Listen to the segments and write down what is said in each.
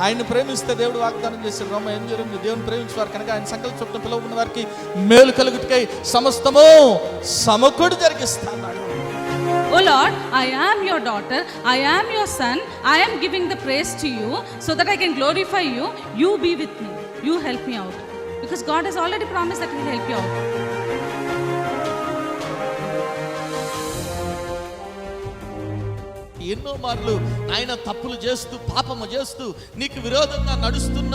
ఆయన ప్రేమిస్తే దేవుడు వాగ్దానం చేశాడు. రోమ 8:8 దేవుని ప్రేమించేవారు కనుక ఆయన సంకల్ప చొప్పున పిలువబడిన వారికి మేలు కలుగుటకై సమస్తము సమకూడి జరిగిస్తాడు. Oh Lord, I am your daughter, I am your son, I am giving the praise to you so that I can glorify you. You be with me, you help me out, because God has already promised that He will help you out. ఎన్నో మార్లు ఆయన తప్పులు చేస్తూ పాపము చేస్తూ నీకు విరోధంగా నడుస్తున్న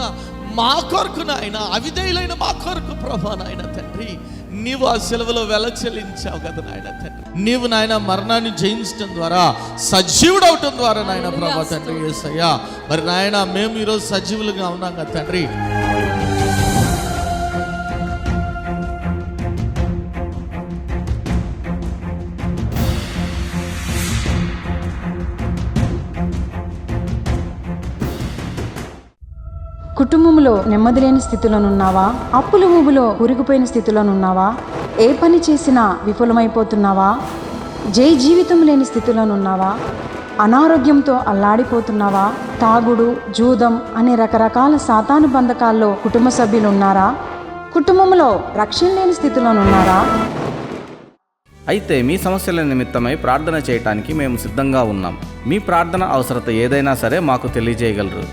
మా కొరకు నాయన, అవిధేయులైన మా కొరకు ప్రభా నాయన తండ్రి, నీవు ఆ సెలవులో వెల చెల్లించావు కదా నాయన తండ్రి. నీవు నాయన మరణాన్ని జయించడం ద్వారా సజీవుడు అవటం ద్వారా నాయన ప్రభా తండ్రి యేసయ్యా, మరి నాయన మేము ఈరోజు సజీవులుగా ఉన్నాం కదా తండ్రి. కుటుంబంలో నెమ్మది లేని స్థితిలోనున్నావా? అప్పుల ఊబిలో కూరుకుపోయిన స్థితిలోనున్నావా? ఏ పని చేసినా విఫలమైపోతున్నావా? జీవితం లేని స్థితిలోనున్నావా? అనారోగ్యంతో అల్లాడిపోతున్నావా? తాగుడు, జూదం అనే రకరకాల సాతాను బంధకాల్లో కుటుంబ సభ్యులు ఉన్నారా? కుటుంబంలో రక్షణ లేని స్థితిలోనున్నారా? అయితే మీ సమస్యల నిమిత్తమై ప్రార్థన చేయటానికి మేము సిద్ధంగా ఉన్నాం. మీ ప్రార్థన అవసరత ఏదైనా సరే మాకు తెలియజేయగలరు.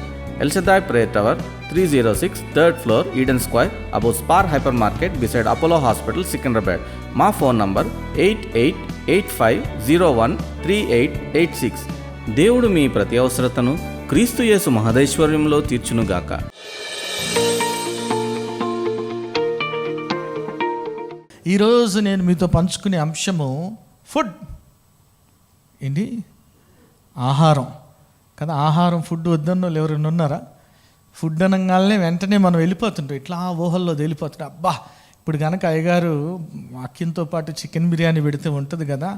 El Shaddai Prayer Tower, 306 3rd floor, Eden Square, above Spar Hypermarket, beside Apollo Hospital, Secunderabad. మా ఫోన్ నంబర్ 8885013886. దేవుడు మీ ప్రతి అవసరతను క్రీస్తు యేసు మహదైశ్వర్యంలో తీర్చునుగాక. ఈరోజు నేను మీతో పంచుకునే అంశము ఫుడ్. ఏంటి? ఆహారం కదా. ఆహారం, ఫుడ్ వద్దన్నో ఎవరైనా ఉన్నారా? ఫుడ్ అనగానే వెంటనే మనం వెళ్ళిపోతుంటాం, ఇట్లా ఊహల్లో వెళ్ళిపోతుంటాం. అబ్బా, ఇప్పుడు కనుక అయ్యగారు అక్కింతో పాటు చికెన్ బిర్యానీ పెడితే ఉంటుంది కదా,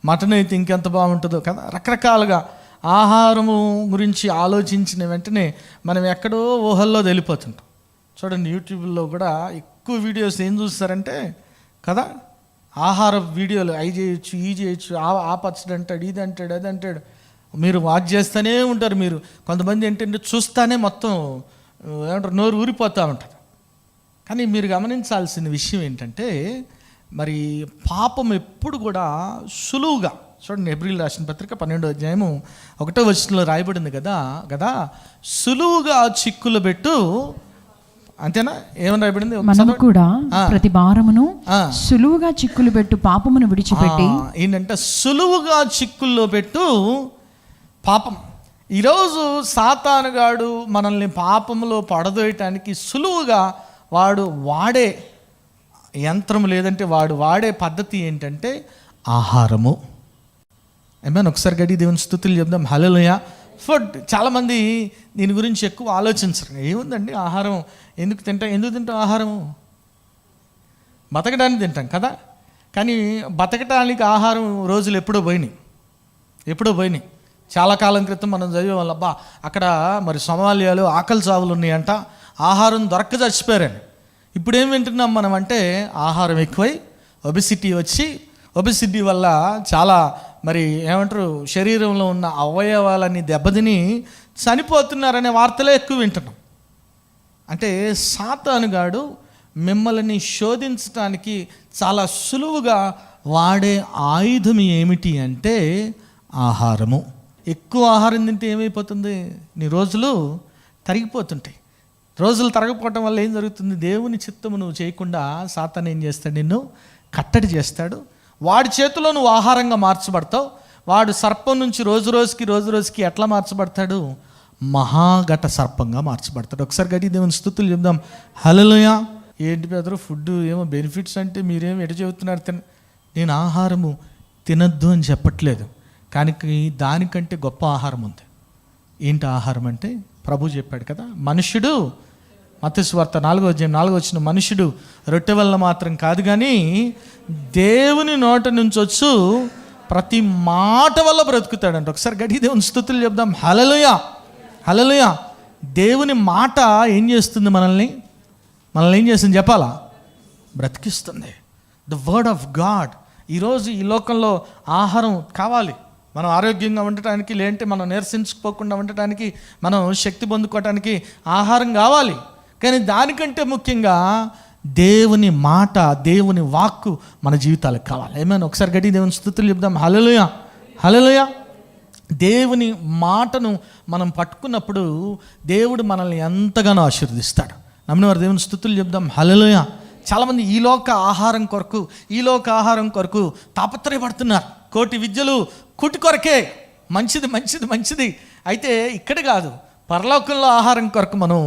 మటన్ అయితే ఇంకెంత బాగుంటుందో కదా. రకరకాలుగా ఆహారము గురించి ఆలోచించిన వెంటనే మనం ఎక్కడో ఊహల్లో వెళ్ళిపోతుంటాం. చూడండి, యూట్యూబ్లో కూడా ఎక్కువ వీడియోస్ ఏం చూస్తారంటే కదా, ఆహార వీడియోలు. అవి చేయొచ్చు, ఈ చేయొచ్చు, ఆ పచ్చడి అంటాడు, ఇది అంటాడు, అది అంటాడు. మీరు వాచ్ చేస్తూనే ఉంటారు. మీరు కొంతమంది ఏంటంటే చూస్తానే మొత్తం ఏమంటారు, నోరు ఊరిపోతూ ఉంటుంది. కానీ మీరు గమనించాల్సిన విషయం ఏంటంటే, మరి పాపం ఎప్పుడు కూడా సులువుగా, చూడండి హెబ్రీయులకు రాసిన పత్రిక 12వ అధ్యాయము 1వ వచనంలో రాయబడింది కదా, సులువుగా చిక్కులు పెట్టు. అంతేనా? ఏమని రాయబడింది? మనం కూడా ప్రతి భారమును సులువుగా చిక్కులు పెట్టు పాపమును విడిచిపెట్టి. ఏంటంటే సులువుగా చిక్కుల్లో పెట్టు పాపం. ఈరోజు సాతానుగాడు మనల్ని పాపంలో పడదోయటానికి సులువుగా వాడే యంత్రం, లేదంటే వాడే పద్ధతి ఏంటంటే ఆహారము. ఏమైనా ఒకసారి గడి దేవుని స్తుతులు చెప్దాం. హల్లెలూయా. ఫుడ్. చాలామంది దీని గురించి ఎక్కువ ఆలోచించరు. ఏముందండి ఆహారం, ఎందుకు తింటాం ఆహారము? బతకడానికి తింటాం కదా. కానీ బతకటానికి ఆహారం రోజులు ఎప్పుడో పోయినాయి. చాలా కాలం క్రితం మనం చదివేవాళ్ళం, అబ్బా అక్కడ మరి సోమాలియాలో ఆకలి చావులు ఉన్నాయంట, ఆహారం దొరక్క చచ్చిపోయారని. ఇప్పుడు ఏం వింటున్నాం మనం అంటే, ఆహారం ఎక్కువై ఒబెసిటీ వల్ల చాలా మరి ఏమంటారు, శరీరంలో ఉన్న అవయవాలన్నీ దెబ్బతిని చనిపోతున్నారనే వార్తలే ఎక్కువ వింటున్నాం. అంటే సాతానుగాడు మిమ్మల్ని శోధించడానికి చాలా సులువుగా వాడే ఆయుధం ఏమిటి అంటే ఆహారము. ఎక్కువ ఆహారం తింటే ఏమైపోతుంది? నీ రోజులు తరిగిపోతుంటాయి. రోజులు తరగపోవటం వల్ల ఏం జరుగుతుంది? దేవుని చిత్తము నువ్వు చేయకుండా సాతాను ఏం చేస్తాడు? నిన్ను కట్టడి చేస్తాడు. వాడి చేతిలో నువ్వు ఆహారంగా మార్చబడతావు. వాడు సర్పం నుంచి రోజు రోజుకి ఎట్లా మార్చబడతాడు? మహాఘట సర్పంగా మార్చబడతాడు. ఒకసారి గట్టి దేవుని స్తుతులు చెప్దాం. హల్లెలూయా. ఏంటి బ్రదర్ ఫుడ్ ఏమో బెనిఫిట్స్ అంటే మీరేమో ఎటు చెబుతున్నారు? నేను ఆహారము తినద్దు అని చెప్పట్లేదు, కానీ దానికంటే గొప్ప ఆహారం ఉంది. ఏంటి ఆహారం అంటే ప్రభు చెప్పాడు కదా, మనుష్యుడు, మత్తయి సువార్త 4వ అధ్యాయం 4వ వచనం, మనుష్యుడు రొట్టె వల్ల మాత్రం కాదు కానీ దేవుని నోట నుంచి వచ్చు ప్రతి మాట వల్ల బ్రతుకుతాడంట. ఒకసారి గట్టి దేవుని స్తుతులు చెప్దాం. హల్లెలూయా. హల్లెలూయా. దేవుని మాట ఏం చేస్తుంది? మనల్ని ఏం చేస్తుంది చెప్పాలా? బ్రతికిస్తుంది. The word of God. ఈరోజు ఈ లోకంలో ఆహారం కావాలి, మనం ఆరోగ్యంగా ఉండటానికి, లేదంటే మనం నీరసించుకోకుండా ఉండటానికి, మనం శక్తి పొందుకోవటానికి ఆహారం కావాలి. కానీ దానికంటే ముఖ్యంగా దేవుని మాట, దేవుని వాక్కు మన జీవితాలకు కావాలి. ఏమైనా ఒకసారి గట్టి దేవుని స్తుతులు చెప్దాం. హల్లెలూయా, హల్లెలూయా. దేవుని మాటను మనం పట్టుకున్నప్పుడు దేవుడు మనల్ని ఎంతగానో ఆశీర్వదిస్తాడు. నమ్మినవారు దేవుని స్తుతులు చెప్దాం. హల్లెలూయా. చాలామంది ఈ లోక ఆహారం కొరకు తాపత్రయపడుతున్నారు. కోటి విద్యలు కూటి కొరకే. మంచిది మంచిది మంచిది. అయితే ఇక్కడ కాదు, పరలోకంలో ఆహారం కొరకు మనం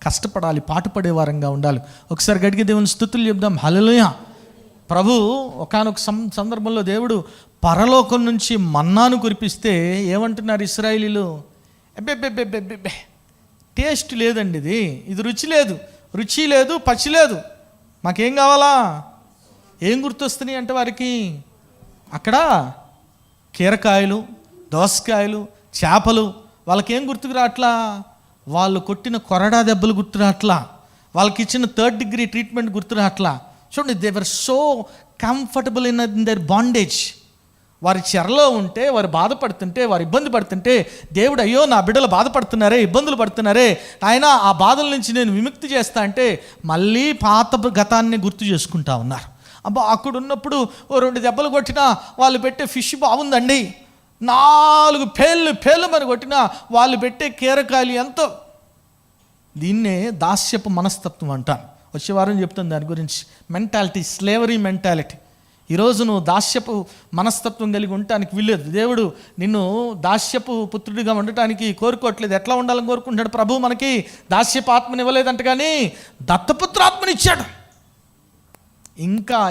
కష్టపడాలి, పాటుపడే వారంగా ఉండాలి. ఒకసారి గడికి దేవుని స్తుతులు చెప్దాం. హల్లెలూయా. ప్రభు ఒకానొక సందర్భంలో దేవుడు పరలోకం నుంచి మన్నాను కురిపిస్తే ఏమంటున్నారు ఇశ్రాయేలీలు? అబ్బే టేస్ట్ లేదండి, ఇది రుచి లేదు, పచ్చి లేదు, మాకేం కావాలా? ఏం గుర్తొస్తున్నాయి అంటే వారికి అక్కడ కీరకాయలు, దోసకాయలు, చేపలు. వాళ్ళకేం గుర్తుకు రావట్లా? వాళ్ళు కొట్టిన కొరడా దెబ్బలు గుర్తు రావట్లా, వాళ్ళకి ఇచ్చిన 3rd degree ట్రీట్మెంట్ గుర్తు రావట్లా. చూడండి, they were so comfortable in their bondage. వారి చెరలో ఉంటే, వారు బాధపడుతుంటే, వారు ఇబ్బంది పడుతుంటే దేవుడు అయ్యో నా బిడ్డలు బాధపడుతున్నారే, ఇబ్బందులు పడుతున్నారే, ఆయన ఆ బాధల నుంచి నేను విముక్తి చేస్తా అంటే మళ్ళీ పాత గతాన్ని గుర్తు చేసుకుంటా ఉన్నారు. అబ్బా అక్కడ ఉన్నప్పుడు 2 దెబ్బలు కొట్టినా వాళ్ళు పెట్టే ఫిష్ బాగుందండి, 4 పేళ్ళు మరి కొట్టినా వాళ్ళు పెట్టే కీరకాయలు ఎంతో. దీన్నే దాస్యపు మనస్తత్వం అంటాను. వచ్చే వారం చెప్తాను దాని గురించి. Mentality, slavery mentality. ఈరోజు నువ్వు దాస్యపు మనస్తత్వం కలిగి ఉండటానికి వీల్లేదు. దేవుడు నిన్ను దాస్యపు పుత్రుడిగా ఉండటానికి కోరుకోవట్లేదు. ఎట్లా ఉండాలని కోరుకుంటాడు? ప్రభు మనకి దాస్యపు ఆత్మని ఇవ్వలేదంట, కానీ దత్తపుత్రాత్మనిచ్చాడు.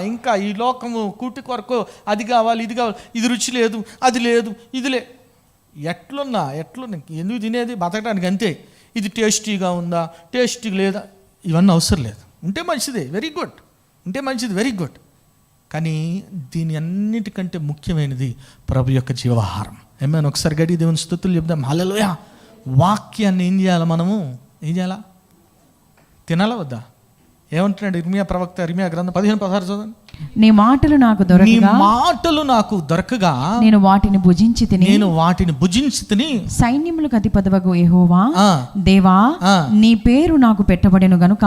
ఇంకా ఈ లోకము కూటి కొరకు అది కావాలి, ఇది కావాలి, ఇది రుచి లేదు, అది లేదు, ఇది ఎట్లున్నా ఎందుకు తినేది? బతకడానికి అంతే. ఇది టేస్టీగా ఉందా, టేస్టీ లేదా, ఇవన్నీ అవసరం లేదు. ఉంటే మంచిదే, వెరీ గుడ్. ఉంటే మంచిది, వెరీ గుడ్. కానీ దీని అన్నిటికంటే ముఖ్యమైనది ప్రభు యొక్క జీవాహారం. ఏమైనా ఒకసారి గడి దేవుని స్తుతులు చెప్దాం. హల్లెలూయా. వాక్యాన్ని ఏం చేయాలి? మనము ఏం చేయాలా? తినాలా వద్దా? ఏమంటున్నాడు ఇర్మియా ప్రవక్త? ఇర్మియా గ్రంథం 15:16 చదవండి. నీ మాటలు నాకు దొరకగా నేను వాటిని భుజించి తిని సైన్యములకు అధిపతివగు యెహోవా దేవా, నీ పేరు నాకు పెట్టబడెను గనుక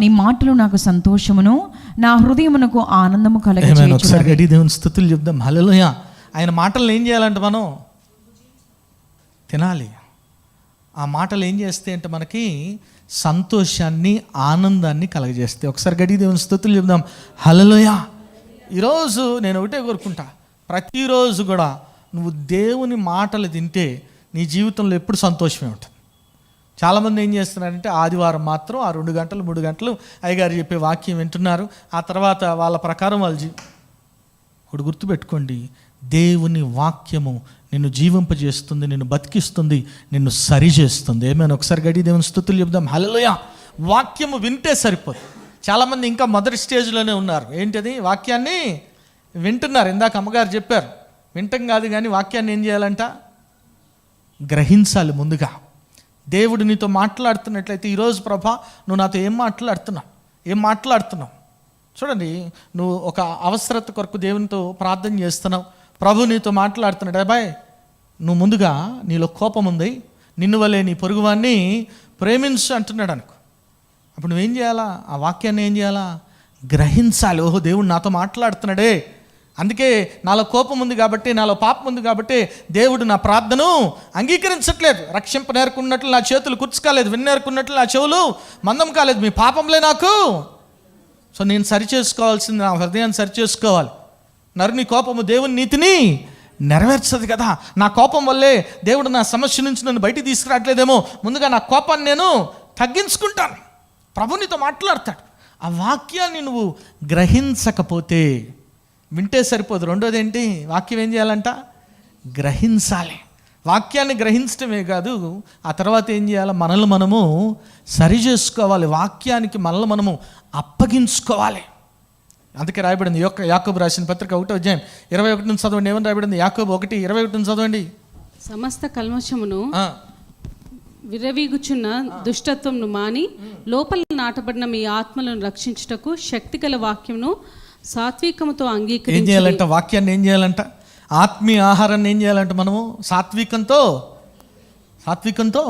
నీ మాటలు నాకు సంతోషమును, నా హృదయమునకు ఆనందము కలుగజేయుచున్నవి. ఒకసారి దేవుని స్తుతులు చెప్దాం. హల్లెలూయా. ఆయన మాటలు ఏం చేయాలంటే మనం తినాలి. ఆ మాటలు ఏం చేస్తే అంటే మనకి సంతోషాన్ని, ఆనందాన్ని కలగజేస్తే. ఒకసారి గడి దేవుని స్తుతులు చెప్దాం. హల్లెలూయా. ఈరోజు నేను ఒకటే కోరుకుంటా, ప్రతిరోజు కూడా నువ్వు దేవుని మాటలు తింటే నీ జీవితంలో ఎప్పుడు సంతోషమే ఉంటుంది. చాలామంది ఏం చేస్తున్నారంటే ఆదివారం మాత్రం ఆ 2 గంటలు 3 గంటలు అయ్యగారు చెప్పే వాక్యం వింటున్నారు. ఆ తర్వాత వాళ్ళ ప్రకారం వాళ్ళు ఒకటి గుర్తుపెట్టుకోండి, దేవుని వాక్యము నిన్ను జీవింపజేస్తుంది, నిన్ను బతికిస్తుంది, నిన్ను సరిచేస్తుంది. ఏమైనా ఒకసారి గడి దేవుని స్తుతులు చెప్దాం. హల్లెలూయా. వాక్యము వింటే సరిపోదు. చాలామంది ఇంకా మొదటి స్టేజ్లోనే ఉన్నారు. ఏంటది? వాక్యాన్ని వింటున్నారు. ఇందాక అమ్మగారు చెప్పారు, వింటం కాదు కానీ వాక్యాన్ని ఏం చేయాలంట? గ్రహించాలి ముందుగా. దేవుడు నీతో మాట్లాడుతున్నట్లయితే, ఈరోజు ప్రభా నువ్వు నాతో ఏం మాట్లాడుతున్నావు? చూడండి, నువ్వు ఒక అవసరత కొరకు దేవునితో ప్రార్థన చేస్తున్నావు, ప్రభు నీతో మాట్లాడుతున్నాడు. అబ్బాయి, నువ్వు ముందుగా నీలో కోపం ఉంది, నిన్ను వలే నీ పొరుగువాన్ని ప్రేమించు అంటున్నాడు అనుకో. అప్పుడు నువ్వేం చేయాలా? ఆ వాక్యాన్ని ఏం చేయాలా? గ్రహించాలి. ఓహో, దేవుడు నాతో మాట్లాడుతున్నాడే, అందుకే నాలో కోపం ఉంది కాబట్టి, నాలో పాపం ఉంది కాబట్టి దేవుడు నా ప్రార్థనను అంగీకరించట్లేదు. రక్షింప నేర్కున్నట్లు నా చేతులు కూర్చుకోలేదు, విన్నేరుకున్నట్లు నా చెవులు మందం కాలేదు. మీ పాపంలే నాకు. సో నేను సరిచేసుకోవాల్సింది, నా హృదయాన్ని సరిచేసుకోవాలి. నరుని కోపము దేవుని నీతిని నెరవేర్చదు కదా. నా కోపం వల్లే దేవుడు నా సమస్య నుంచి నన్ను బయటికి తీసుకురావట్లేదేమో, ముందుగా నా కోపాన్ని నేను తగ్గించుకుంటాను. ప్రభు నీతో మాట్లాడతాడు. ఆ వాక్యాన్ని నువ్వు గ్రహించకపోతే, వింటే సరిపోదు. రెండోది ఏంటి? వాక్యం ఏం చేయాలంట? గ్రహించాలి. వాక్యాన్ని గ్రహించడమే కాదు, ఆ తర్వాత ఏం చేయాలి? మనల్ని మనము సరి చేసుకోవాలి. వాక్యానికి మనల్ని మనము అప్పగించుకోవాలి. అందుకే రాయబడింది యాకోబు రాసిన పత్రిక 1వ అధ్యాయం 21 నుంచి చదవండి. ఏమని రాయబడింది? యాకోబు 1:21 చదవండి. సమస్త కల్మషమును విరవీగుచున్న దుష్టత్వంను మాని లోపల నాటబడిన మీ ఆత్మలను రక్షించుటకు శక్తిగల వాక్యమును సాత్వికముతో అంగీకరించి. ఏం చేయాలంట? వాక్యాన్ని ఏం చేయాలంట? ఆత్మీయ ఆహారాన్ని ఏం చేయాలంటే మనము సాత్వికంతో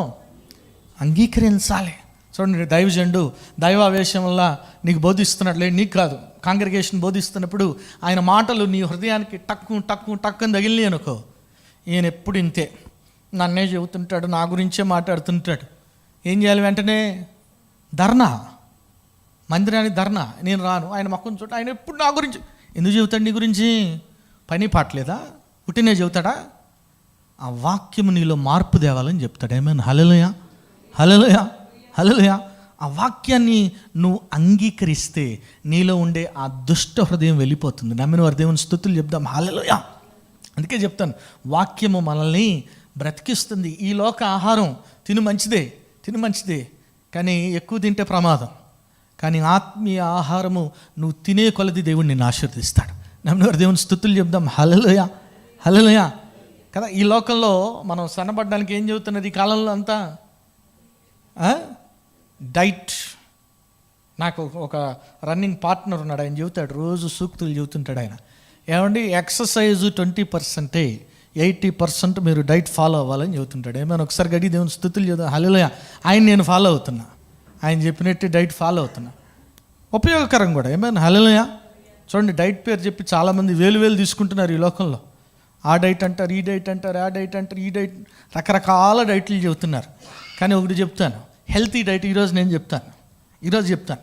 అంగీకరించాలి. చూడండి, దైవజనుడు దైవావేశం వల్ల నీకు బోధిస్తున్నట్లే, నీకు కాదు, కాంగ్రిగేషన్ బోధిస్తున్నప్పుడు ఆయన మాటలు నీ హృదయానికి టక్కుని తగిలినాయి అనుకో, ఈయన ఎప్పుడు ఇంతే, నన్నే చెబుతుంటాడు, నా గురించే మాట్లాడుతుంటాడు. ఏం చేయాలి? వెంటనే ధర్నా, మందిరానికి ధర్నా, నేను రాను. ఆయన మొక్కను చూడ, ఆయన ఎప్పుడు నా గురించి ఎందుకు చెబుతాడు? నీ గురించి పని పాటలేదా? పుట్టినే చెబుతాడా? ఆ వాక్యము నీలో మార్పు తేవాలని చెప్తాడు. ఏమైనా హల్లెలూయా, హల్లెలూయా, హల్లెలూయా. ఆ వాక్యాన్ని నువ్వు అంగీకరిస్తే నీలో ఉండే ఆ దుష్ట హృదయం వెళ్ళిపోతుంది. నమ్మిన వారి దేవుని స్తుతులు చెప్దాం, హల్లెలూయా. అందుకే చెప్తాను, వాక్యము మనల్ని బ్రతికిస్తుంది. ఈ లోక ఆహారం తిను మంచిదే, కానీ ఎక్కువ తింటే ప్రమాదం. కానీ ఆత్మీయ ఆహారము నువ్వు తినే కొలది దేవుడు నిన్ను ఆశీర్వదిస్తాడు. నమ్మిన వారి దేవుని స్తుతులు చెప్దాం, హల్లెలూయా, హల్లెలూయా. కదా, ఈ లోకంలో మనం సన్నబడ్డానికి ఏం చెబుతున్నది ఈ కాలంలో అంతా? డైట్. నాకు ఒక రన్నింగ్ పార్ట్నర్ ఉన్నాడు, ఆయన చెబుతాడు, రోజు సూక్తులు చెబుతుంటాడు ఆయన. ఏమండి, ఎక్సర్సైజు 20%, 80% మీరు డైట్ ఫాలో అవ్వాలని చెబుతుంటాడు. ఏమైనా ఒకసారి గడి దేవుని స్తుతులు చెబుతాం, హల్లెలూయా. ఆయన నేను ఫాలో అవుతున్నా, ఆయన చెప్పినట్టు డైట్ ఫాలో అవుతున్నా, ఉపయోగకరం కూడా. ఏమైనా హల్లెలూయా. చూడండి, డైట్ పేరు చెప్పి చాలామంది వేలు తీసుకుంటున్నారు ఈ లోకంలో. ఆ డైట్ అంటారు, ఈ డైట్ అంటారు, ఆ డైట్ అంటారు, ఈ డైట్, రకరకాల డైట్లు చెబుతున్నారు. కానీ ఒకటి చెప్తాను, హెల్తీ డైట్ ఈరోజు చెప్తాను.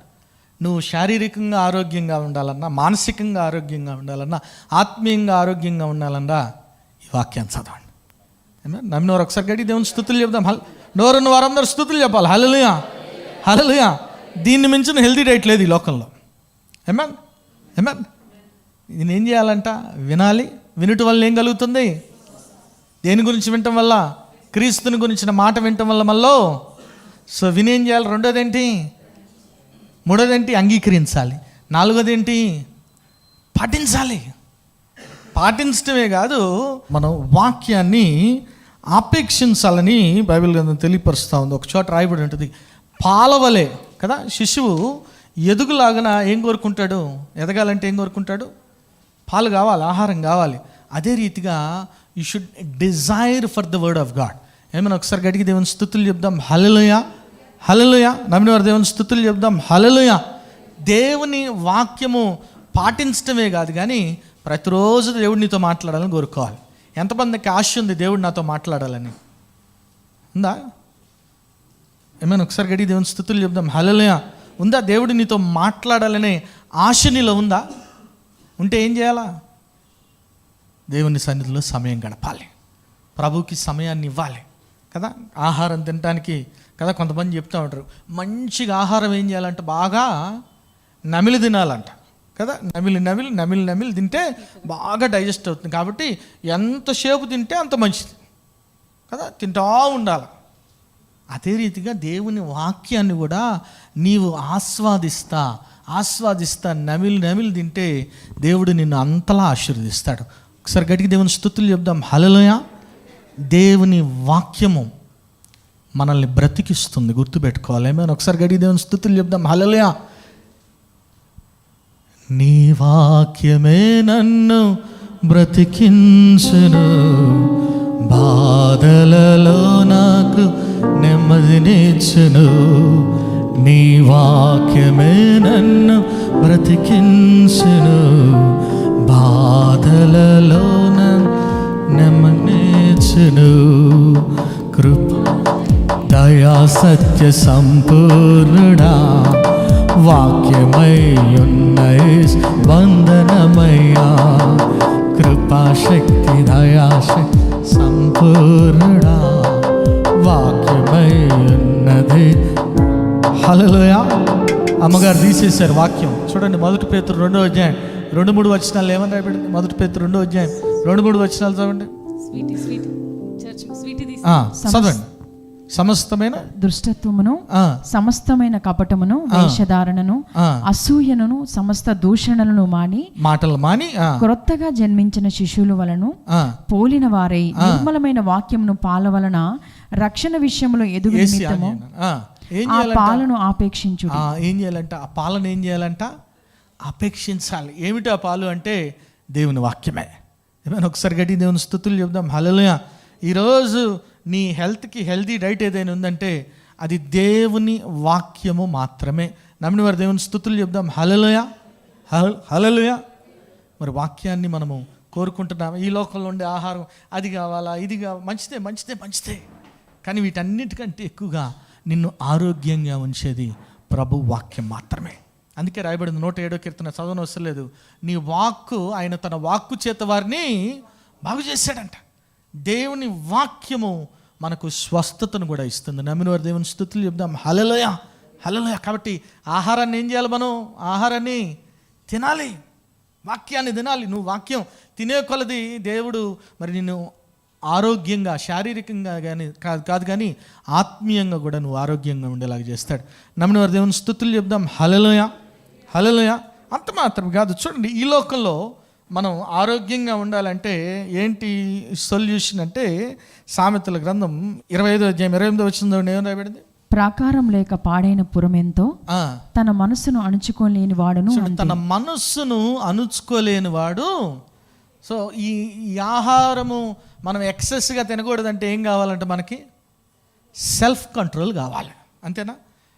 నువ్వు శారీరకంగా ఆరోగ్యంగా ఉండాలన్నా, మానసికంగా ఆరోగ్యంగా ఉండాలన్నా, ఆత్మీయంగా ఆరోగ్యంగా ఉండాలన్నా ఈ వాక్యాన్ని చదవండి. నమ్మినవారు ఒకసారి గడి దేవుని స్తుతులు చెప్దాం. నోరున్న వారందరూ స్తుతులు చెప్పాలి, హల్లెలూయా, హల్లెలూయా. దీన్ని మించిన హెల్తీ డైట్ లేదు ఈ లోకంలో. ఏమన్ నేనేం చేయాలంట? వినాలి. వినటం వల్ల ఏం కలుగుతుంది? దేని గురించి వినటం వల్ల? క్రీస్తుని గురించిన మాట వినటం వల్ల మనలో. సో వినేం చేయాలి? రెండోదేంటి? మూడోదేంటి? అంగీకరించాలి. నాలుగోదేంటి? పాటించాలి. పాటించడమే కాదు, మనం వాక్యాన్ని ఆపేక్షించాలని బైబిల్ గ్రంథం తెలియపరుస్తూ ఉంది. ఒక చోట రాయబడి ఉంటుంది, పాలవలే కదా, శిశువు ఎదుగులాగన ఏం కోరుకుంటాడు? ఎదగాలంటే ఏం కోరుకుంటాడు? పాలు కావాలి, ఆహారం కావాలి. అదే రీతిగా you should desire for the word of God. ఏమైనా ఒకసారి గడికి దేవుని స్తుతులు చెప్దాం, హల్లెలూయా, హల్లెలూయా. నమ్మిన వారి దేవుని స్తుతులు చెప్దాం, హల్లెలూయా. దేవుని వాక్యము పాటించడమే కాదు, కానీ ప్రతిరోజు దేవుడు నీతో మాట్లాడాలని కోరుకోవాలి. ఎంతమందికి ఆశ ఉంది దేవుడు నాతో మాట్లాడాలని? ఉందా? ఏమైనా ఒకసారి గడి దేవుని స్తుతులు చెప్దాం, హల్లెలూయా. ఉందా? దేవుడు నీతో మాట్లాడాలనే ఆశ నీలో ఉందా? ఉంటే ఏం చేయాలా? దేవుని సన్నిధిలో సమయం గడపాలి, ప్రభుకి సమయాన్ని ఇవ్వాలి కదా. ఆహారం తినడానికి కదా కొంతమంది చెప్తూ ఉంటారు, మంచిగా ఆహారం ఏం చేయాలంటే బాగా నమిలి తినాలంట కదా. నమిలి తింటే బాగా డైజెస్ట్ అవుతుంది. కాబట్టి ఎంతసేపు తింటే అంత మంచిది కదా, తింటూ ఉండాలి. అదే రీతిగా దేవుని వాక్యాన్ని కూడా నీవు ఆస్వాదిస్తా నమిలి తింటే దేవుడు నిన్ను అంతలా ఆశీర్వదిస్తాడు. ఒకసారి గట్టిగా దేవుని స్తుతులు చెప్దాం, హల్లెలూయా. దేవుని వాక్యము మనల్ని బ్రతికిస్తుంది, గుర్తుపెట్టుకోవాలి. ఏమైనా ఒకసారి గట్టిగా దేవుని స్తుతులు చెప్దాం, హల్లెలూయా. నీ వాక్యమే నన్ను బ్రతికించును, బాధలలో నాకు నెమ్మదినిచ్చును. నీ వాక్యమే నన్ను బ్రతికించును, బాధలలో నెమ్మదినిచ్చును. కృప దయా సత్య సంపూర్ణుడా, వాక్యమై ఉన్నై వందనమయ్యా. కృపాశక్తి దయాశక్తి సంపూర్ణుడా, వాక్యమై ఉన్నది. హల్లెలూయా. అమ్మగారు తీసేశారు వాక్యం. చూడండి, 1 పేతురు 2వ అధ్యాయం 2-3 వచనాలు ఏమని రాయబడింది? 1 పేతురు 2వ అధ్యాయం 2-3 వచనాలు చదవండి. చదవండి. సమస్తమైన దుష్టత్వమును, సమస్తమైన కపటమును, వేషధారణను, అసూయను, సమస్త దూషణలను మాటలు మాని క్రొత్తగా జన్మించిన శిశువుల వలన పోలిన వారై నిర్మలమైన వాక్యమును పాలవలన రక్షణ విషయంలో ఎదుగు నిమిత్తము ఆ పాలను ఆపేక్షించు. ఏం చేయాలంట? ఆ పాలను ఏం చేయాలంట? ఆపేక్షించాలి. ఏమిటి ఆ పాలు అంటే? దేవుని వాక్యమే. ఏమైనా ఒకసారి గట్టి దేవుని స్తుతులు చెప్దాం. హల్లెలూయా. ఈరోజు నీ హెల్త్కి హెల్తీ డైట్ ఏదైనా ఉందంటే అది దేవుని వాక్యము మాత్రమే. నమ్మిన వారు దేవుని స్తుతులు చెప్దాం. హల్లెలూయా, హల్లెలూయా. మరి వాక్యాన్ని మనము కోరుకుంటున్నాము. ఈ లోకంలో ఉండే ఆహారం అది కావాలా, ఇది కావాలా, మంచిదే మంచిదే మంచిదే, కానీ వీటన్నిటికంటే ఎక్కువగా నిన్ను ఆరోగ్యంగా ఉంచేది ప్రభు వాక్యం మాత్రమే. అందుకే రాయబడింది 107వ కీర్తన, చదవని అవసరం లేదు, నీ వాక్కు, ఆయన తన వాక్కు చేత వారిని బాగు చేశాడంట. దేవుని వాక్యము మనకు స్వస్థతను కూడా ఇస్తుంది. నమ్మిన వారు దేవుని స్తుతులు చెప్దాం. హల్లెలూయా, హల్లెలూయా. కాబట్టి ఆహారాన్ని ఏం చేయాలి? మనం ఆహారాన్ని తినాలి, వాక్యాన్ని తినాలి. నువ్వు వాక్యం తినే కొలది దేవుడు మరి నిన్ను ఆరోగ్యంగా, శారీరకంగా కానీ కాదు కానీ ఆత్మీయంగా కూడా నువ్వు ఆరోగ్యంగా ఉండేలాగా చేస్తాడు. నమ్మిన వారు దేవుని స్తుతులు చెప్దాం. హల్లెలూయా, హల్లెలూయా. అంత మాత్రం కాదు, చూడండి, ఈ లోకంలో మనం ఆరోగ్యంగా ఉండాలంటే ఏంటి సొల్యూషన్ అంటే, సామెతల గ్రంథం 25వ అధ్యాయం 28వ వచనంలో ఏం రాయబడింది? ప్రాకారం లేక పాడైన పురమెంతో తన మనస్సును అణుచుకోలేని వాడును. తన మనస్సును అణుచుకోలేని వాడు. సో ఈ ఆహారము మనం ఎక్సెస్గా తినకూడదంటే ఏం కావాలంటే మనకి సెల్ఫ్ కంట్రోల్ కావాలి, అంతేనా?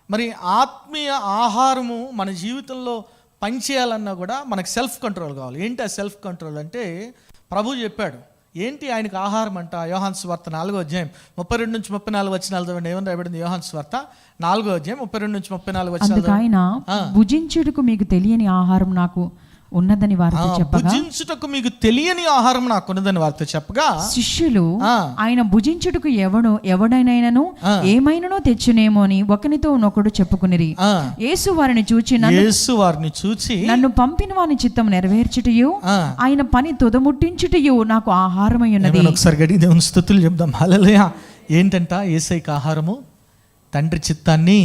మరి ఆత్మీయ ఆహారము మన జీవితంలో పనిచేయాలన్నా కూడా మనకు సెల్ఫ్ కంట్రోల్ కావాలి. ఏంటి ఆ సెల్ఫ్ కంట్రోల్ అంటే, ప్రభు చెప్పాడు ఏంటి ఆయనకు ఆహారం అంట. యోహాను సువార్త 4వ అధ్యాయం 32 నుంచి 34 వచనాలు చదవండి. ఏమని రాయబడింది? యోహాను సువార్త 4వ అధ్యాయం 32 నుంచి 34 వచనాలు. అందుకు ఆయన, భుజించుటకు మీకు తెలియని ఆహారం నాకు ఉన్నదని వారితో చెప్పగా, భుజించుటకు మీకు తెలియని ఆహారం నాకు ఉన్నదని వారితో చెప్పగా, శిష్యులు ఆయన భుజించుటకు ఎవడైనాను ఏమైనానో తెచ్చునేమో అని ఒకనితో నొకడు చెప్పుకునిరి. యేసు వారిని చూచి నన్ను పంపిన వాని చిత్తం నెరవేర్చుటయు ఆయన పని తుదముట్టించుటయు నాకు ఆహారమై ఉన్నది. ఒకసారి గడి దేవుని స్తుతులు చెప్దాం. హల్లెలూయా. ఏంటంట? యేసయ్యకి ఆహారము తండ్రి చిత్తాన్ని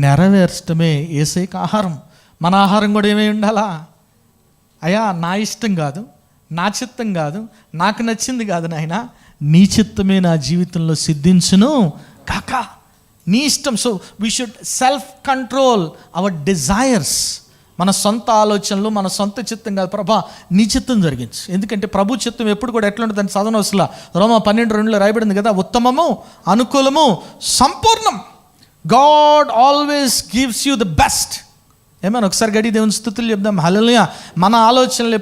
నెరవేర్చడమే యేసయ్యకి ఆహారం. మన ఆహారం కూడా ఏమై ఉండాలా? అయ్యా, నా ఇష్టం కాదు, నా చిత్తం కాదు, నాకు నచ్చింది కాదు నాయన, నీ చిత్తమే నా జీవితంలో సిద్ధించును కాక, నీ ఇష్టం. So we should self control our desires. మన సొంత ఆలోచనలు, మన సొంత చిత్తం కాదు, ప్రభా నీ చిత్తం జరిగించు. ఎందుకంటే ప్రభు చిత్తం ఎప్పుడు కూడా ఎట్లా ఉంటుంది? చదవన అసలు రోమా 12:2 రాయబడింది కదా, ఉత్తమము, అనుకూలము, సంపూర్ణం. God always gives you the best. ఏమన్నా ఒకసారి గడి దేవుని స్తుతులు చెప్దాం. హల్లెలూయా. మన ఆలోచనలు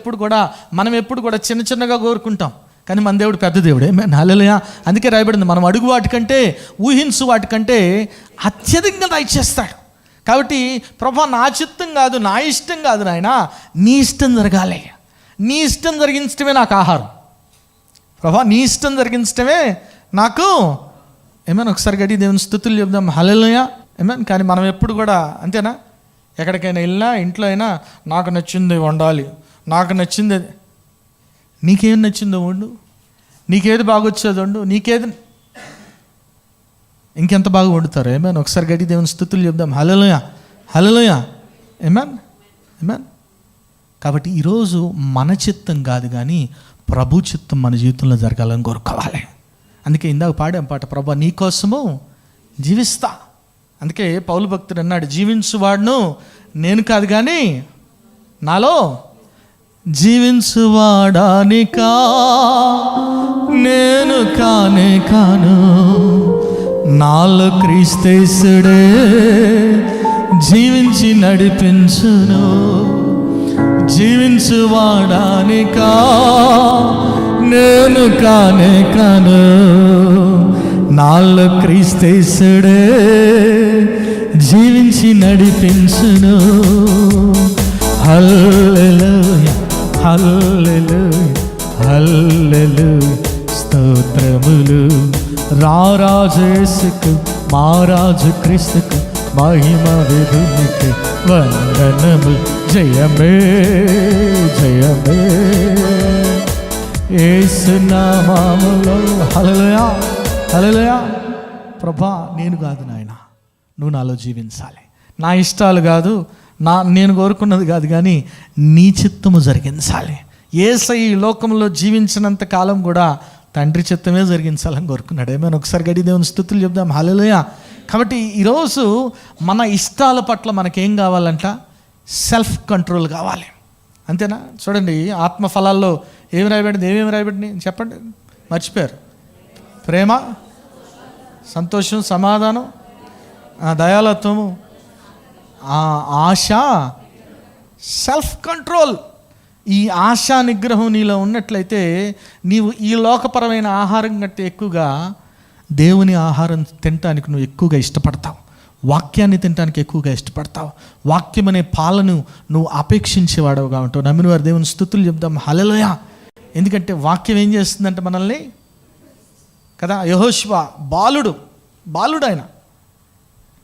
మనం ఎప్పుడు కూడా చిన్న చిన్నగా కోరుకుంటాం, కానీ మన దేవుడు పెద్ద దేవుడు. ఏమన్నా హల్లెలూయా. అందుకే రాయబడింది, మనం అడుగు వాటికంటే, ఊహించు వాటికంటే అత్యధికంగా దయచేస్తాడు. కాబట్టి ప్రభా నా చిత్తం కాదు, నా ఇష్టం కాదు నాయన, నీ ఇష్టం జరగాలి, నీ ఇష్టం జరిగించడమే నాకు ఆహారం. ప్రభా నీ ఇష్టం జరిగించడమే నాకు. ఏమన్నా ఒకసారి గడి దేవుని స్తుతులు చెప్దాం. హల్లెలూయా. ఏమన్నా. కానీ మనం ఎప్పుడు కూడా అంతేనా? ఎక్కడికైనా వెళ్ళినా, ఇంట్లో అయినా, నాకు నచ్చింది వండాలి, నాకు నచ్చింది. నీకేం నచ్చిందో వండు, నీకేది బాగొచ్చేది వండు, నీకేది ఇంకెంత బాగా వండుతారు. ఏమన్నా ఒకసారి గడి దేవుని స్తుతులు చెప్దాం. హల్లెలూయా, హల్లెలూయా. ఏమన్ ఏమన్. కాబట్టి ఈరోజు మన చిత్తం కాదు కానీ ప్రభు చిత్తం మన జీవితంలో జరగాలని కోరుకోవాలి. అందుకే ఇందాక పాడాం పాట, ప్రభా నీ కోసము జీవిస్తా. అందుకే పౌలు భక్తుడు అన్నాడు, జీవించువాడును నేను కాదు కానీ నాలో జీవించువాడానికా నేను కానే కాను, నాలో క్రీస్తేసుడే జీవించి నడిపించును. జీవించువాడానికా నేను కానే కాను, నాలో క్రీస్తేసుడే జీవించి నడిపించును. హల్లెలూయా, హల్లెలూయా, హల్లెలూయా. స్తోత్రములు రారాజు యేసుకు, మహారాజు క్రీస్తుకు, మహిమ విధునికి వందనములు. జయమే జయమే యేసు నామములో. హల్లెలూయా, హల్లెలూయా. ప్రభా నేను కాదు నాయన, నువ్వు నాలో జీవించాలి. నా ఇష్టాలు కాదు, నేను కోరుకున్నది కాదు కానీ నీ చిత్తము జరిగించాలి. యేసయ్య ఈ లోకంలో జీవించినంత కాలం కూడా తండ్రి చిత్తమే జరిగించాలని కోరుకున్నాడు. ఏమైనా ఒకసారి గడి దేవుని స్తుతులు చెప్దాం. హల్లెలూయా. కాబట్టి ఈరోజు మన ఇష్టాల పట్ల మనకేం కావాలంట? సెల్ఫ్ కంట్రోల్ కావాలి, అంతేనా? చూడండి, ఆత్మఫలాల్లో ఏమి రాయబడింది చెప్పండి, మర్చిపోయారు. ప్రేమ, సంతోషం, సమాధానం, దయాళత్వము, ఆశ, సెల్ఫ్ కంట్రోల్. ఈ ఆశా నిగ్రహం నీలో ఉన్నట్లయితే నీవు ఈ లోకపరమైన ఆహారం కంటే ఎక్కువగా దేవుని ఆహారం తినటానికి నువ్వు ఎక్కువగా ఇష్టపడతావు, వాక్యాన్ని తినడానికి ఎక్కువగా ఇష్టపడతావు, వాక్యం అనే పాలను నువ్వు అపేక్షించేవాడవుగా ఉంటావు. నమ్మిన వారు దేవుని స్తుతులు చెప్దాం, హల్లెలూయా. ఎందుకంటే వాక్యం ఏం చేస్తుందంటే మనల్ని కదా. యెహోషువ బాలుడు ఆయన,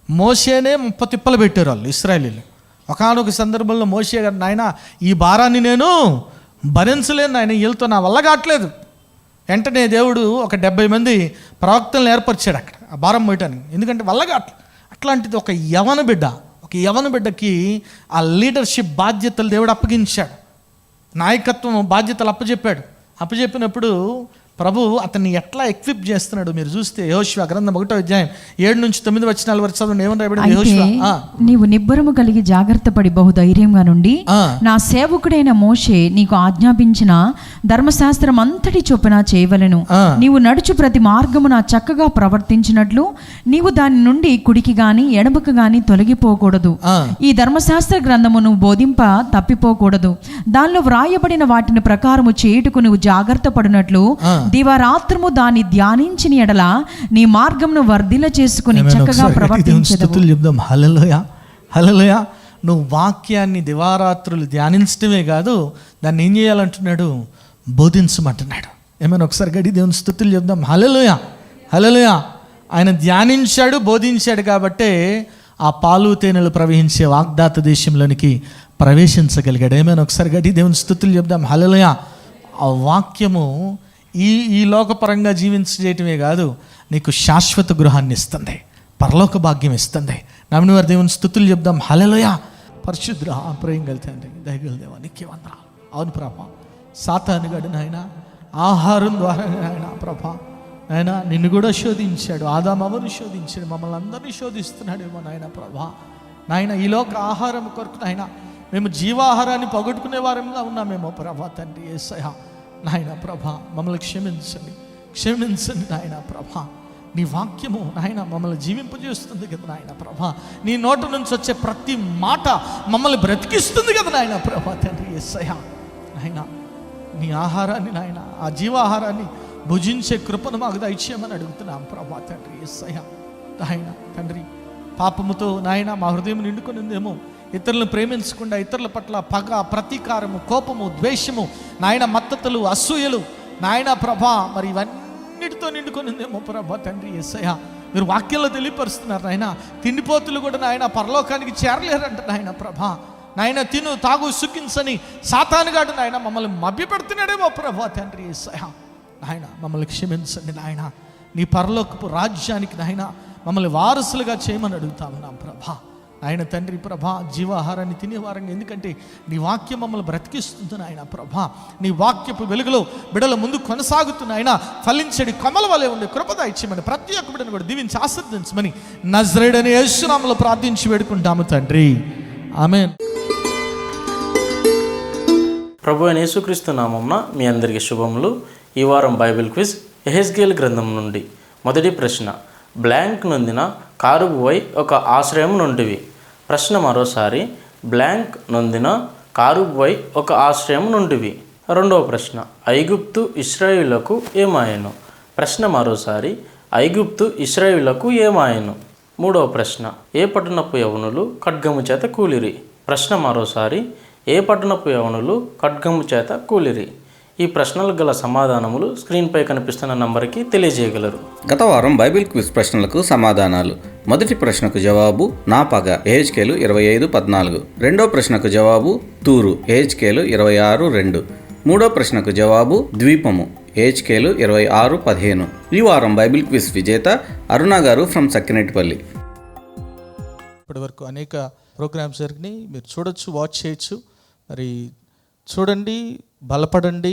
మోషేనే 30 తిప్పలు పెట్టారు వాళ్ళు ఇశ్రాయేలీలు. ఒకానొక సందర్భంలో మోషే గారు, నాయన ఈ భారాన్ని నేను భరించలేను నాయన, వీళ్ళతో నా వల్ల కావట్లేదు. వెంటనే దేవుడు ఒక 70 మంది ప్రవక్తలను ఏర్పరిచాడు అక్కడ ఆ భారం మోయటానికి, ఎందుకంటే వల్ల కావట్లేదు. అట్లాంటిది ఒక యవన బిడ్డకి ఆ లీడర్షిప్ బాధ్యతలు దేవుడు అప్పగించాడు, నాయకత్వం బాధ్యతలు అప్పచెప్పినప్పుడు ప్రభు అతన్ని ఎట్లా ఎక్విప్ చేస్తున్నాడు మీరు చూస్తే యెహోషువ గ్రంథం 1వ అధ్యాయం 7-9 వచనాల వరకు చదవండి. ఏమని రాయబడింది? యెహోషువ, నీవు నిబ్బరము కలిగి జాగ్రత్త పడి బహుధైర్యంగా నుండి నా సేవకుడైన మోషే నీకు ఆజ్ఞాపించిన ధర్మశాస్త్రం అంతటి చొప్పున చేయవలెను. నీవు నడుచు ప్రతి మార్గమున చక్కగా ప్రవర్తించినట్లు నీవు దాని నుండి కుడికి గాని ఎడమకు గాని తొలగిపోకూడదు. ఈ ధర్మశాస్త్ర గ్రంథమును బోధింప తప్పిపోకూడదు. దానిలో వ్రాయబడిన వాటిని ప్రకారము చేయుటకు నువ్వు జాగ్రత్త పడినట్లు దివారాత్రము దాన్ని ధ్యానించిన ఎడల నీ మార్గమును వర్ధిల్ల చేసుకుని చక్కగా ప్రవర్తించెదవు. చెప్దాం, హల్లెలూయా, హల్లెలూయా. నువ్వు వాక్యాన్ని దివారాత్రులు ధ్యానించడమే కాదు, దాన్ని ఏం చేయాలంటున్నాడు? బోధించమంటున్నాడు. ఏమైనా ఒకసారి గడి దేవుని స్తుతులు చెప్దాం, హల్లెలూయా, హల్లెలూయా. ఆయన ధ్యానించాడు, బోధించాడు కాబట్టే ఆ పాలు తేనెలు ప్రవహించే వాగ్దాత దేశంలోనికి ప్రవేశించగలిగాడు. ఏమైనా ఒకసారి గడి దేవుని స్తుతులు చెప్దాం, హల్లెలూయా. ఆ వాక్యము ఈ లోకపరంగా జీవించజేయటమే కాదు, నీకు శాశ్వత గృహాన్ని ఇస్తుంది, పరలోక భాగ్యం ఇస్తుంది. నమ్మిన వారి దేవుని స్తుతులు చెప్దాం, హల్లెలూయా. పరిశుద్ధ ప్రేమ కలితండి దయగల దేవా నీకే వందనాలు. అవును ప్రభా, సాతానుగాడు నాయన ఆహారం ద్వారా నాయన ప్రభా నాయన నిన్ను కూడా శోధించాడు, ఆదామవను శోధించాడు, మమ్మల్ని అందరినీ శోధిస్తున్నాడేమో నాయన ప్రభా. నాయన ఈ లోక ఆహారం కొరకు నాయన మేము జీవాహారాన్ని పోగొట్టుకునే వారంగా ఉన్నామేమో ప్రభా. తండ్రి యేసయ్యా నాయన ప్రభా, మమ్మల్ని క్షమించండి నాయన ప్రభా. నీ వాక్యము నాయన మమ్మల్ని జీవింపజేస్తుంది కదా నాయన ప్రభా. నీ నోట నుంచి వచ్చే ప్రతి మాట మమ్మల్ని బ్రతికిస్తుంది కదా నాయన ప్రభా. తండ్రి యేసయ్యా నాయన నీ ఆహారాన్ని నాయన ఆ జీవాహారాన్ని భుజించే కృపను మాకు దయచేయమని అడుగుతున్నాం ప్రభా. తండ్రి యేసయ్యా నాయన తండ్రి, పాపముతో నాయన మా హృదయం నిండుకొనిందేమో, ఇతరులను ప్రేమించకుండా ఇతరుల పట్ల పగ, ప్రతీకారము, కోపము, ద్వేషము, నాయన మత్తతులు, అసూయలు నాయన ప్రభా, మరి ఇవన్నిటితో నిండుకొనిందేమో ప్రభా. తండ్రి యేసయ్యా మీరు వాక్యంలో తెలియపరుస్తున్నారు నాయన. తిండిపోతులు కూడా నాయన పరలోకానికి చేరలేరంట నాయన ప్రభా. నాయన తిను తాగు సుఖించని సాతానుగాడు నాయన మమ్మల్ని మభ్యపెడుతున్నాడేమో ప్రభా. తండ్రి యేసయ్యా నాయన మమ్మల్ని క్షమించండి నాయన. నీ పరలోకపు రాజ్యానికి నాయన మమ్మల్ని వారసులుగా చేయమని అడుగుతా ఉన్నాం ప్రభా. ఆయన తండ్రి ప్రభా, జీవాహారాన్ని తినేవారంగా, ఎందుకంటే నీ వాక్యం మమ్మల్ని బ్రతికిస్తుంది నాయన ప్రభా. నీ వాక్యపు వెలుగులో బిడల ముందు కొనసాగుతున్నాయన ఫలించడి కొమ్మల వలె ఉండే కృపద ఇచ్చేమని ప్రతి ఒక్క బిడ్డను కూడా దీవించి ఆశీర్వదించమని నజరేయుడైన యేసు నామములో ప్రార్థించి వేడుకుంటాము తండ్రి, ఆమేన్. ప్రభు అయిన యేసుక్రీస్తు నామమున మీ అందరికీ శుభములు. ఈ వారం బైబిల్ క్విజ్ యెహెజ్కేలు గ్రంథం నుండి. మొదటి ప్రశ్న, బ్లాంక్ నొందిన కారుబువై ఒక ఆశ్రయం నుండివి. ప్రశ్న మరోసారి, బ్లాంక్ నొందిన కారుబువై ఒక ఆశ్రయం నుండివి. రెండవ ప్రశ్న, ఐగుప్తు ఇశ్రాయేలులకు ఏమాయెను. ప్రశ్న మరోసారి, ఐగుప్తు ఇశ్రాయేలులకు ఏమాయెను. మూడవ ప్రశ్న, ఏ పట్టణపు యవనులు ఖడ్గము చేత కూలిరి. ప్రశ్న మరోసారి, ఏ పట్టణపు యవనులు ఖడ్గము చేత కూలిరి. ఈ ప్రశ్నలకు గల సమాధానములు స్క్రీన్పై కనిపిస్తున్న నంబర్కి తెలియజేయగలరు. గత వారం బైబిల్ క్విజ్ ప్రశ్నలకు సమాధానాలు. మొదటి ప్రశ్నకు జవాబు నా పగ, యెహెజ్కేలు 25:14. రెండో ప్రశ్నకు జవాబు తూరు, యెహెజ్కేలు 26:2. మూడో ప్రశ్నకు జవాబు ద్వీపము, యెహెజ్కేలు 26:15. ఈ వారం బైబిల్ క్విజ్ విజేత అరుణ గారు ఫ్రమ్ సక్కినేటిపల్లి. ఇప్పటి వరకు అనేక ప్రోగ్రామ్స్ జరిగినాయి, మీరు చూడొచ్చు, వాచ్ చేయొచ్చు. మరి చూడండి, బలపడండి,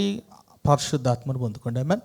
పరిశుద్ధాత్మను పొందుకోండి. ఆమేన్.